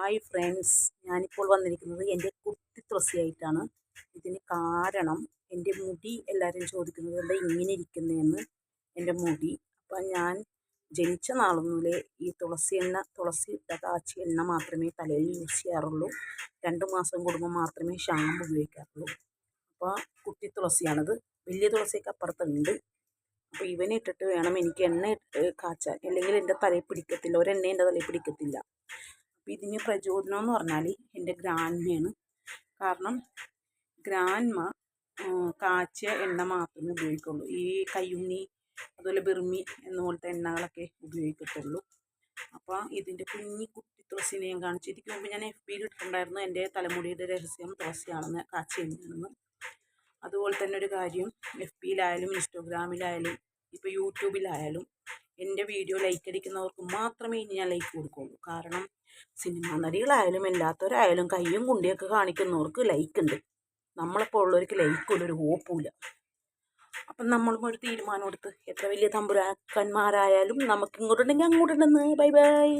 Hi friends, ഞാനിപ്പോൾ വന്നിരിക്കുന്നത് എൻ്റെ കുട്ടി തുളസിയായിട്ടാണ്. ഇതിന് കാരണം എൻ്റെ മുടി എല്ലാവരും ചോദിക്കുന്നത് എന്താ ഇങ്ങനെ ഇരിക്കുന്നതെന്ന്. എൻ്റെ മുടി അപ്പം ഞാൻ ജനിച്ച നാൾ മുതലേ ഈ തുളസി ഇട്ട കാച്ചിയ എണ്ണ മാത്രമേ തലയിൽ യൂസ് ചെയ്യാറുള്ളൂ. 2 മാസം കൂടുമ്പോൾ മാത്രമേ ഷാമ്പു ഉപയോഗിക്കാറുള്ളൂ. അപ്പോൾ കുട്ടി തുളസിയാണത്. വലിയ തുളസിയൊക്കെ അപ്പുറത്തുണ്ട്. അപ്പോൾ ഇവനെ ഇട്ടിട്ട് വേണം എനിക്ക് എണ്ണ ഇട്ട് കാച്ചാൻ, അല്ലെങ്കിൽ എൻ്റെ തലയിൽ പിടിക്കത്തില്ല, ഒരെണ്ണ എൻ്റെ തലയിൽ പിടിക്കത്തില്ല. അപ്പോൾ ഇതിന് പ്രചോദനം എന്ന് പറഞ്ഞാൽ എൻ്റെ ഗ്രാൻഡ്മയാണ്. കാരണം ഗ്രാൻഡ്മ കാച്ചിയ എണ്ണ മാത്രമേ ഉപയോഗിക്കുള്ളൂ. ഈ കയ്യുണ്ണി അതുപോലെ ബിർമി എന്നുപോലത്തെ എണ്ണകളൊക്കെ ഉപയോഗിക്കത്തുള്ളൂ. അപ്പോൾ ഇതിൻ്റെ കുട്ടി തുളസിനെ ഞാൻ കാണിച്ചു. ഇതിക്ക് മുമ്പ് ഞാൻ FB ഇട്ടിട്ടുണ്ടായിരുന്നു എൻ്റെ തലമുടിയുടെ രഹസ്യം തുളസിയാണെന്ന്, കാച്ചിയ എണ്ണയാണെന്ന്. അതുപോലെ തന്നെ ഒരു കാര്യം, FBയിലായാലും ഇൻസ്റ്റഗ്രാമിലായാലും ഇപ്പോൾ യൂട്യൂബിലായാലും എൻ്റെ വീഡിയോ ലൈക്ക് അടിക്കുന്നവർക്ക് മാത്രമേ ഇനി ഞാൻ ലൈക്ക് കൊടുക്കുള്ളൂ. കാരണം സിനിമാ നടികളായാലും എല്ലാത്തവരായാലും കയ്യും കുണ്ടിയൊക്കെ കാണിക്കുന്നവർക്ക് ലൈക്ക് ഉണ്ട്. നമ്മളപ്പോൾ ഉള്ളവർക്ക് ലൈക്കില്ല, ഒരു ഹോപ്പുമില്ല. അപ്പം നമ്മളും ഒരു തീരുമാനം എടുത്ത്, എത്ര വലിയ തമ്പുരാക്കന്മാരായാലും നമുക്ക് ഇങ്ങോട്ടുണ്ടെങ്കിൽ അങ്ങോട്ടുണ്ടെന്ന്. Bye bye.